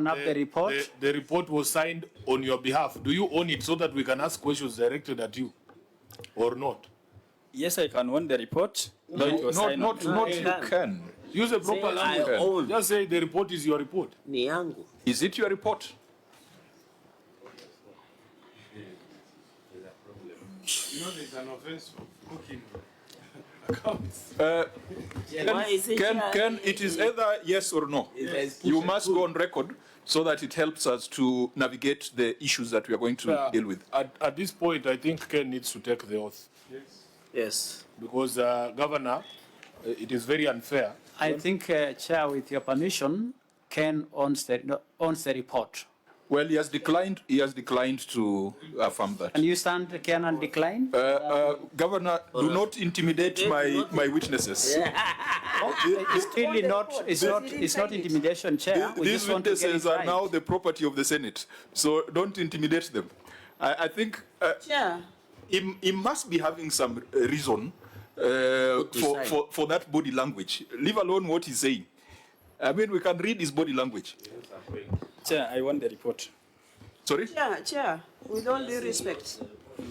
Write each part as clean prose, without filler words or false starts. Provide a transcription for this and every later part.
up the report. The report was signed on your behalf. Do you own it so that we can ask questions directed at you, or not? Yes, I can own the report. Not you can. Use a proper language. Just say the report is your report. Ni yangu. Is it your report? You know there's an offense for cooking accounts. Ken, it is either yes or no. You must go on record so that it helps us to navigate the issues that we are going to deal with. At this point, I think Ken needs to take the oath. Yes. Because, Governor, it is very unfair. I think, Chair, with your permission, Ken owns the report. Well, he has declined to affirm that. And you stand, Ken, and decline? Governor, do not intimidate my witnesses. It's clearly not. It's not intimidation, Chair. These witnesses are now the property of the Senate, so don't intimidate them. I think Chair. He must be having some reason for that body language. Leave alone what he's saying. I mean, we can read his body language. Chair, I want the report. Sorry? Chair, with all due respect.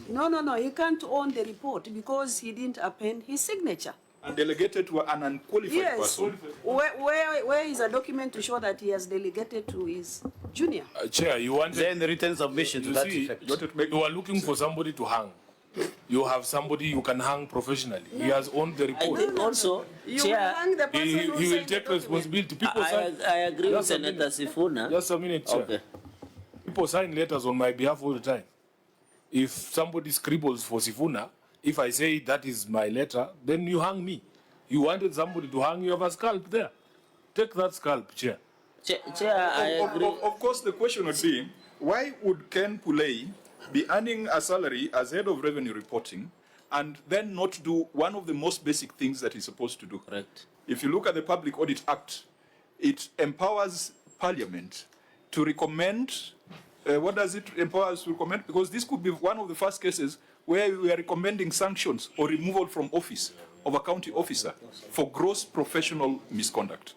No, he can't own the report because he didn't append his signature. And delegated to an unqualified person. Where is a document to show that he has delegated to his junior? Chair, you want Then the written submission to that effect. You are looking for somebody to hang. You have somebody you can hang professionally. No. He has owned the report. I think also, you Chair, hang the person he will take responsibility. People I agree with Senator Sifuna. Just a minute, Chair. Okay. People sign letters on my behalf all the time. If somebody scribbles for Sifuna, if I say that is my letter, then you hang me. You wanted somebody to hang, you have a scalp there. Take that scalp, Chair. Chair, I agree. Of course, the question would be, why would Ken Pulei be earning a salary as head of revenue reporting and then not do one of the most basic things that he's supposed to do? Correct. If you look at the Public Audit Act, it empowers Parliament to recommend. What does it empower us to recommend? Because this could be one of the first cases where we are recommending sanctions or removal from office of a county officer for gross professional misconduct.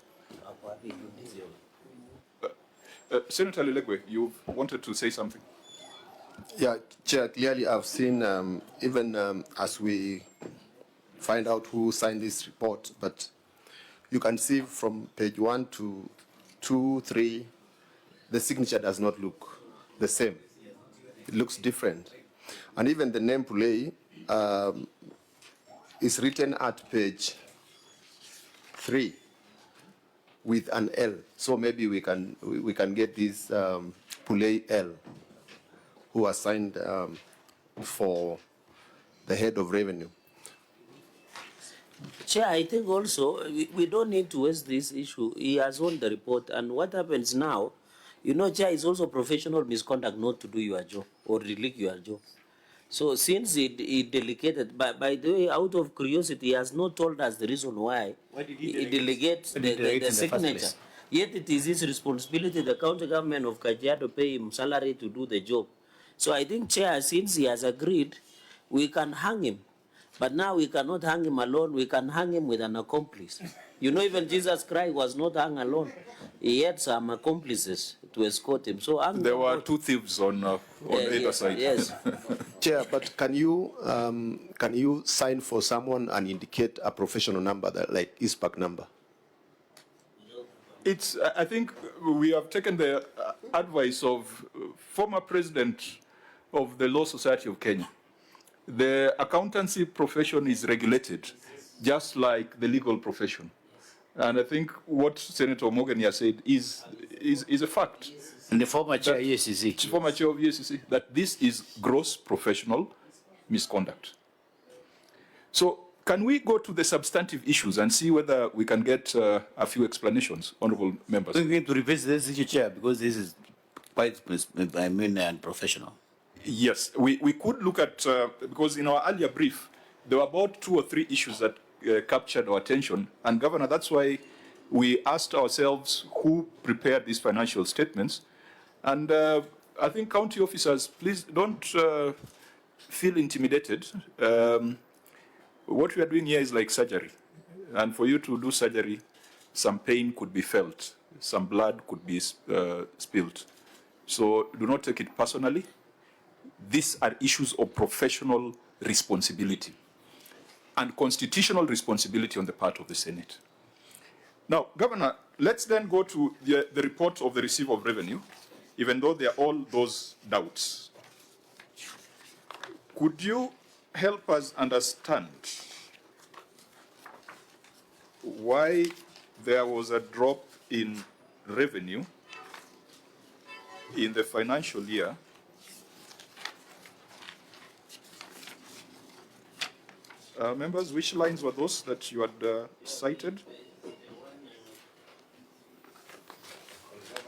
Senator Lilegwe, you wanted to say something. Yeah, Chair, clearly I've seen, even as we find out who signed this report, but you can see from page 1 to 2, 3, the signature does not look the same. It looks different. And even the name Pulei is written at page 3 with an L. So maybe we can get this Pulei L, who assigned for the head of revenue. Chair, I think also we don't need to waste this issue. He has won the report, and what happens now, you know, Chair, is also professional misconduct not to do your job or relict your job. So since he delegated, by the way, out of curiosity, he has not told us the reason why he delegates the signature. Yet it is his responsibility, the county government of Kajiado pay him salary to do the job. So I think, Chair, since he has agreed, we can hang him. But now we cannot hang him alone, we can hang him with an accomplice. You know, even Jesus Christ was not hung alone. He had some accomplices to escort him. So there were two thieves on either side. Yes. Chair, but can you sign for someone and indicate a professional number, like ISPAC number? I think we have taken the advice of former president of the Law Society of Kenya. The accountancy profession is regulated just like the legal profession. And I think what Senator Morgan has said is a fact. And the former chair EACC. Former chair of EACC, that this is gross professional misconduct. So can we go to the substantive issues and see whether we can get a few explanations, honorable members? We're going to revisit this issue, Chair, because this is quite, unprofessional. Yes, we could look at, because in our earlier brief, there were about 2 or 3 issues that captured our attention. And Governor, that's why we asked ourselves who prepared these financial statements. And I think county officers, please don't feel intimidated. What we are doing here is like surgery. And for you to do surgery, some pain could be felt. some blood could be spilled. So do not take it personally. These are issues of professional responsibility and constitutional responsibility on the part of the Senate. Now, Governor, let's then go to the report of the receiver of revenue, even though there are all those doubts. Could you help us understand why there was a drop in revenue in the financial year members, which lines were those that you had cited?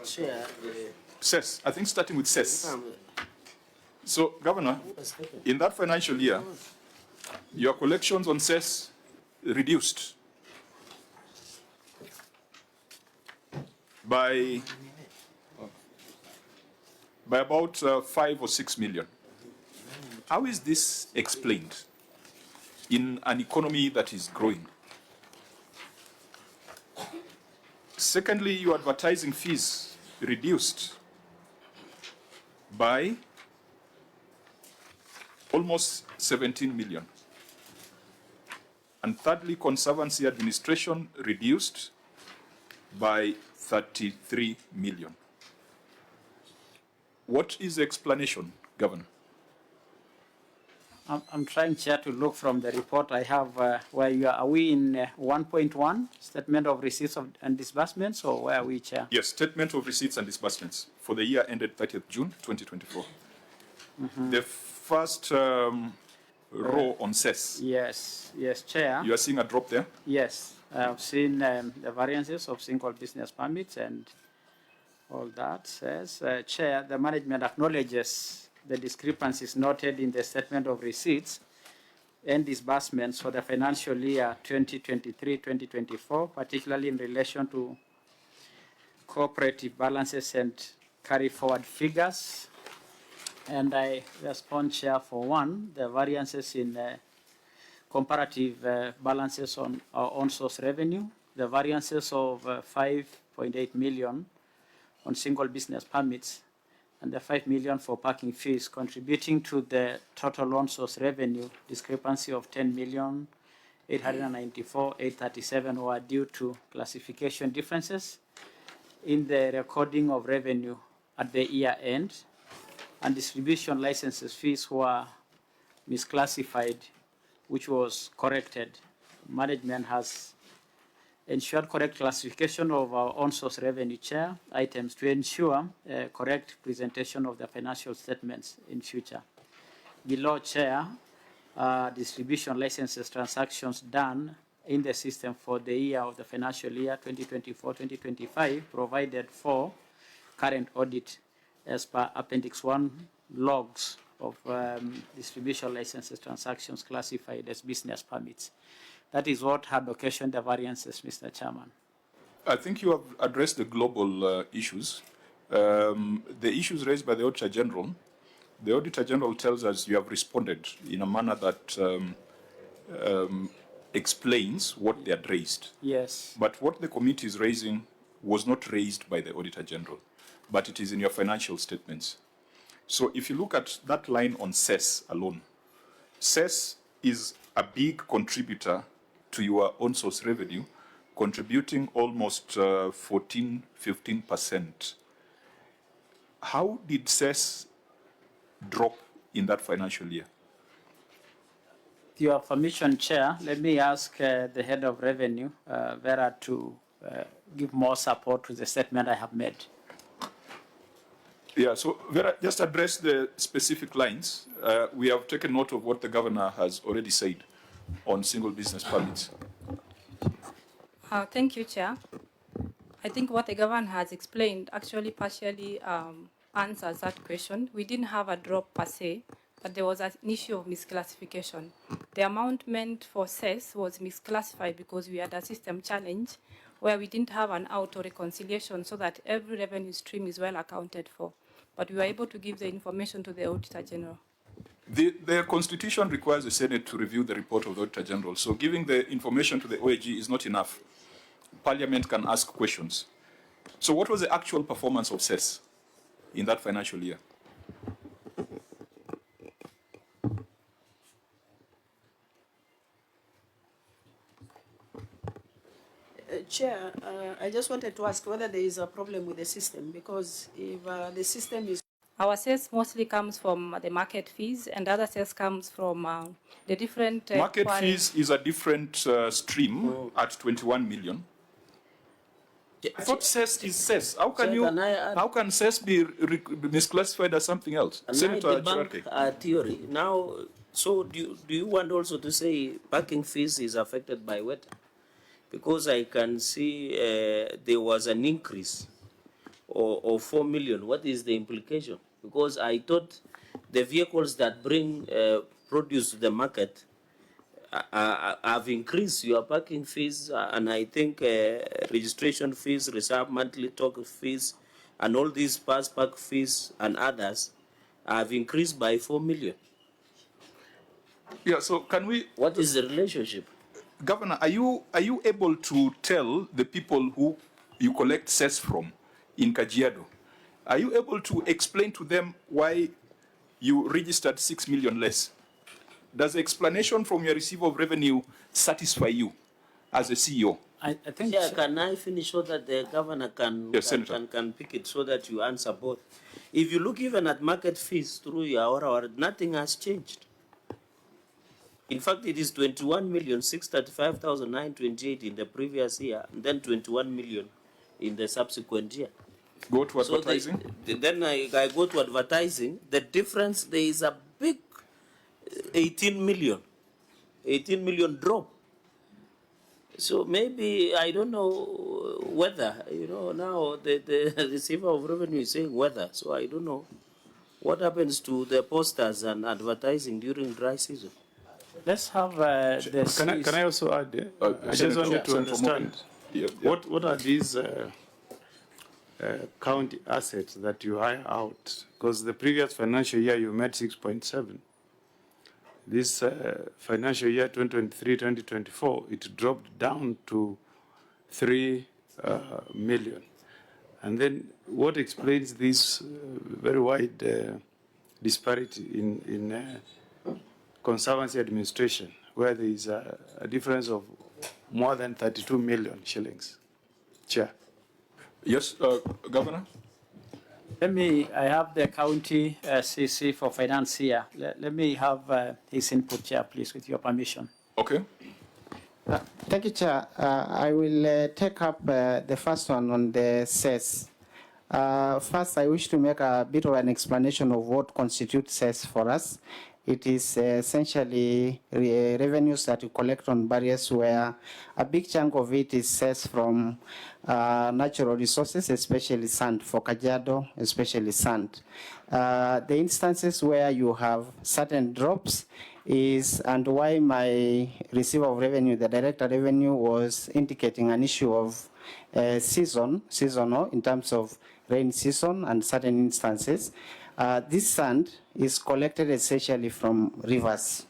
Chair, CES, I think starting with CES. So, Governor, in that financial year, your collections on CES reduced by about 5 or 6 million. How is this explained in an economy that is growing? Secondly, your advertising fees reduced by almost 17 million. And thirdly, conservancy administration reduced by 33 million. What is the explanation, Governor? I'm trying, Chair, to look from the report I have where you are we in 1.1, statement of receipts and disbursements, or where are we, Chair? Yes, statement of receipts and disbursements for the year ended 30th June 2024. The first row on CES. Yes, Chair. You are seeing a drop there? Yes, I've seen the variances of single business permits and all that. Says, Chair, the management acknowledges the discrepancies noted in the statement of receipts and disbursements for the financial year 2023-2024, particularly in relation to cooperative balances and carry forward figures. And I respond, Chair, for one, the variances in comparative balances on our own source revenue, the variances of 5.8 million on single business permits, and the 5 million for parking fees, contributing to the total loan source revenue discrepancy of 10,894,837 were due to classification differences in the recording of revenue at the year end, and distribution licenses fees were misclassified, which was corrected. Management has ensured correct classification of our own source revenue, Chair, items to ensure correct presentation of the financial statements in future. Below, Chair, distribution licenses transactions done in the system for the year of the financial year 2024-2025 provided for current audit as per Appendix 1 logs of distribution licenses transactions classified as business permits. That is what had occasioned the variances, Mr. Chairman. I think you have addressed the global issues. The issues raised by the Auditor General, the Auditor General tells us you have responded in a manner that explains what they had raised. Yes. But what the committee is raising was not raised by the Auditor General, but it is in your financial statements. So if you look at that line on CES alone, CES is a big contributor to your own source revenue, contributing almost 14–15%. How did CES drop in that financial year? With your permission, Chair, let me ask the head of revenue, Vera, to give more support to the statement I have made. Yeah, so Vera, just address the specific lines. We have taken note of what the governor has already said on single business permits. Thank you, Chair. I think what the governor has explained actually partially answers that question. We didn't have a drop per se, but there was an issue of misclassification. The amount meant for CES was misclassified because we had a system challenge where we didn't have an auto reconciliation so that every revenue stream is well accounted for. But we were able to give the information to the Auditor General. The Constitution requires the Senate to review the report of the Auditor General, so giving the information to the OAG is not enough. Parliament can ask questions. So what was the actual performance of CES in that financial year? Chair, I just wanted to ask whether there is a problem with the system, because if the system is... Our sales mostly comes from the market fees, and other sales comes from the different... Market fees is a different stream at 21 million. I thought CES is CES. How can how can CES be misclassified as something else? Senator Bank theory. Now, so do you want also to say parking fees is affected by weather? Because I can see there was an increase of 4 million. What is the implication? Because I thought the vehicles that bring produce to the market have increased your parking fees, and I think registration fees, reserve monthly toll fees, and all these past park fees and others have increased by 4 million. Yeah, so can we... What is the relationship? Governor, are you able to tell the people who you collect cess from in Kajiado, are you able to explain to them why you registered 6 million less? Does the explanation from your receiver of revenue satisfy you as a CEO? I think... Yeah, can I finish so that the governor can, yes, can pick it so that you answer both? If you look even at market fees through your hour, nothing has changed. In fact, it is 21,635,928 in the previous year, and then 21 million in the subsequent year. Go to advertising? So then I go to advertising. The difference, there is a big 18 million drop. So maybe, I don't know whether, now the receiver of revenue is saying whether, so I don't know what happens to the posters and advertising during dry season. Let's have this. Can I also add? I just wanted to understand what are these county assets that you hire out? Because the previous financial year you made 6.7. This financial year 2023-2024 it dropped down to 3 million. And then what explains this very wide disparity in Conservancy administration, where there is a difference of more than 32 million shillings? Chair. Yes, Governor? I have the county CC for finance here. Let me have his input, Chair, please, with your permission. Okay. Thank you, Chair. I will take up the first one on the CES. First, I wish to make a bit of an explanation of what constitutes CES for us. It is essentially revenues that you collect on barriers, where a big chunk of it is cess from natural resources, especially sand, for Kajiado, especially sand. The instances where you have certain drops is, and why my receiver of revenue, the director revenue, was indicating an issue of seasonal in terms of rain season and certain instances. This sand is collected essentially from rivers.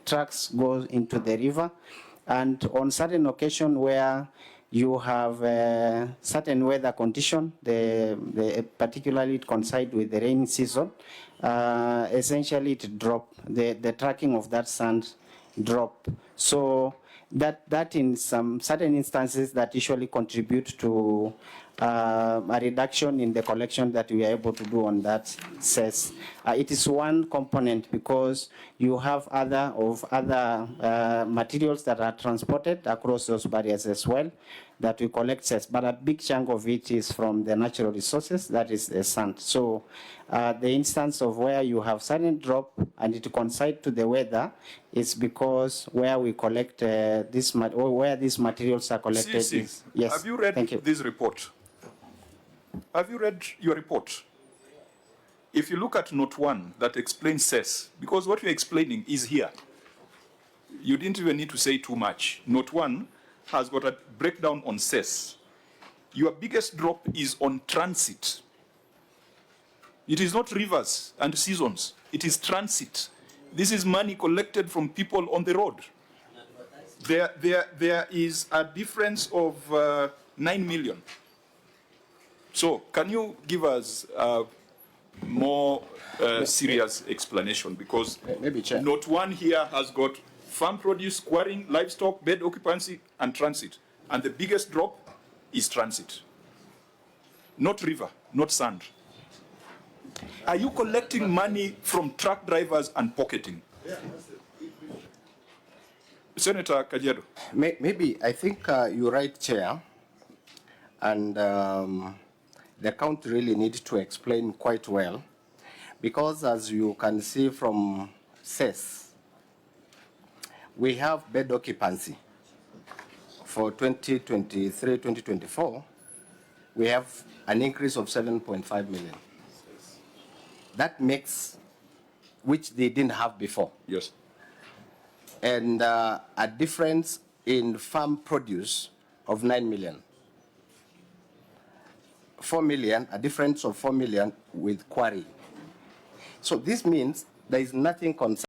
Trucks go into the river, and on certain occasion where you have certain weather condition, particularly it coincides with the rainy season, essentially it drop, the tracking of that sand drop. So that in some certain instances that usually contribute to a reduction in the collection that we are able to do on that cess. It is one component, because you have other materials that are transported across those barriers as well that we collect cess, but a big chunk of it is from the natural resources, that is the sand. So the instance of where you have sudden drop and it coincides to the weather is because where we collect this, or where these materials are collected. Yes. Have you read this report? Have you read your report? If you look at note 1 that explains cess, because what you're explaining is here. You didn't even need to say too much. Note 1 has got a breakdown on cess. Your biggest drop is on transit. It is not rivers and seasons. It is transit. This is money collected from people on the road. There is a difference of 9 million. So can you give us more serious explanation? Because Maybe, Chair. note 1 here has got farm produce, quarrying, livestock, bed occupancy, and transit. And the biggest drop is transit. Not river, not sand. Are you collecting money from truck drivers and pocketing? Senator Kajiado. Maybe, I think you're right, Chair. And the county really needs to explain quite well. Because as you can see from CES, we have bed occupancy. For 2023-2024, we have an increase of 7.5 million. That makes, which they didn't have before. Yes. And a difference in farm produce of 9 million. 4 million, a difference of 4 million with quarry. So this means there is nothing concerned.